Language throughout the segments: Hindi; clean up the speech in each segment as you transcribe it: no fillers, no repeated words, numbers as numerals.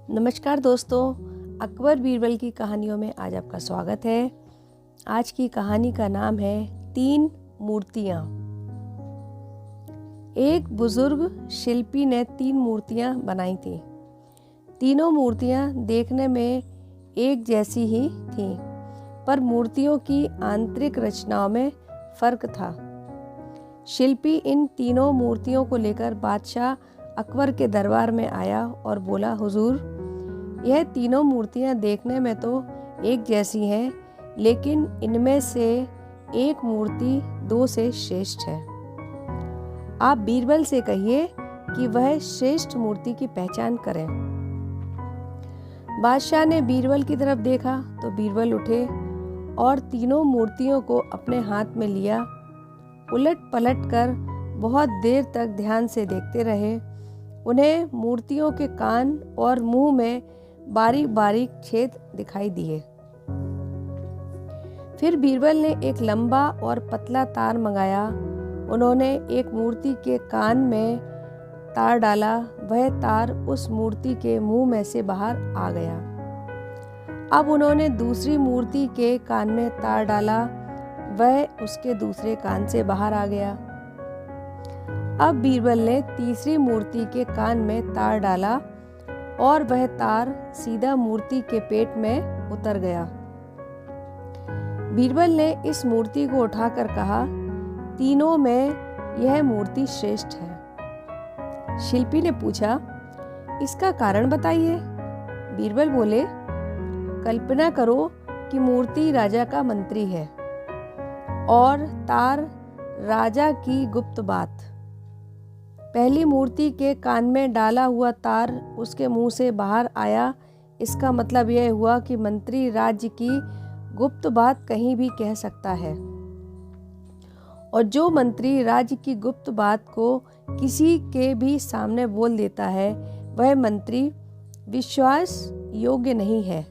नमस्कार दोस्तों, अकबर बीरबल की कहानियों में आज आपका स्वागत है। आज की कहानी का नाम है 3 मूर्तियाँ। एक बुजुर्ग शिल्पी ने 3 मूर्तियाँ बनाई थीं। तीनों मूर्तियाँ देखने में एक जैसी ही थीं, पर मूर्तियों की आंतरिक रचनाओं में फर्क था। शिल्पी इन तीनों मूर्तियों को लेकर बादशाह अकबर के दरबार में आया और बोला, हुजूर, यह तीनों मूर्तियां देखने में तो एक जैसी हैं, लेकिन इनमें से एक मूर्ति 2 से श्रेष्ठ है। आप बीरबल से कहिए कि वह श्रेष्ठ मूर्ति की पहचान करें। बादशाह ने बीरबल की तरफ देखा तो बीरबल उठे और तीनों मूर्तियों को अपने हाथ में लिया। उलट पलट कर बहुत देर तक ध्यान से देखते रहे। उन्हें मूर्तियों के कान और मुंह में बारीक बारीक छेद दिखाई दिए। फिर बीरबल ने एक लंबा और पतला तार मंगाया। उन्होंने एक मूर्ति के कान में तार डाला। वह तार उस मूर्ति के मुंह में से बाहर आ गया। अब उन्होंने दूसरी मूर्ति के कान में तार डाला। वह उसके दूसरे कान से बाहर आ गया। अब बीरबल ने तीसरी मूर्ति के कान में तार डाला और वह तार सीधा मूर्ति के पेट में उतर गया। बीरबल ने इस मूर्ति को उठाकर कहा, तीनों में यह मूर्ति श्रेष्ठ है। शिल्पी ने पूछा, इसका कारण बताइए। बीरबल बोले, कल्पना करो कि मूर्ति राजा का मंत्री है और तार राजा की गुप्त बात। पहली मूर्ति के कान में डाला हुआ तार उसके मुंह से बाहर आया। इसका मतलब यह हुआ कि मंत्री राज्य की गुप्त बात कहीं भी कह सकता है, और जो मंत्री राज्य की गुप्त बात को किसी के भी सामने बोल देता है, वह मंत्री विश्वास योग्य नहीं है।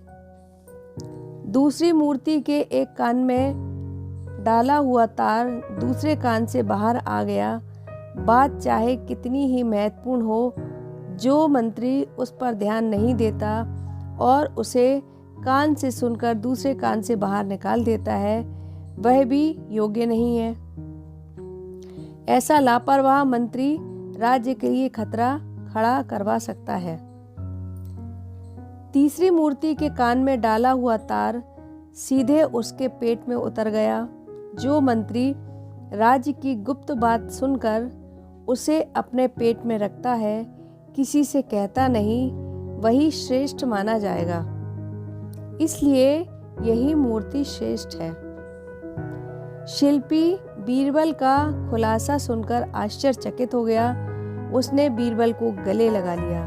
दूसरी मूर्ति के एक कान में डाला हुआ तार दूसरे कान से बाहर आ गया। बात चाहे कितनी ही महत्वपूर्ण हो, जो मंत्री उस पर ध्यान नहीं देता और उसे कान से सुनकर दूसरे कान से बाहर निकाल देता है, वह भी योग्य नहीं है। ऐसा लापरवाह मंत्री राज्य के लिए खतरा खड़ा करवा सकता है। तीसरी मूर्ति के कान में डाला हुआ तार सीधे उसके पेट में उतर गया। जो मंत्री राज्य की गुप्त बात सुनकर उसे अपने पेट में रखता है, किसी से कहता नहीं, वही श्रेष्ठ माना जाएगा। इसलिए यही मूर्ति श्रेष्ठ है। शिल्पी बीरबल का खुलासा सुनकर आश्चर्यचकित हो गया। उसने बीरबल को गले लगा लिया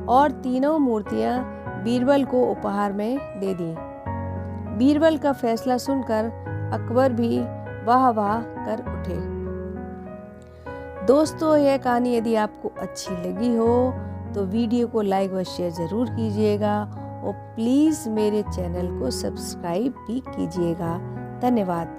और तीनों मूर्तियां बीरबल को उपहार में दे दी। बीरबल का फैसला सुनकर अकबर भी वाह वाह कर उठे। दोस्तों, यह कहानी यदि आपको अच्छी लगी हो तो वीडियो को लाइक व शेयर ज़रूर कीजिएगा और प्लीज़ मेरे चैनल को सब्सक्राइब भी कीजिएगा। धन्यवाद।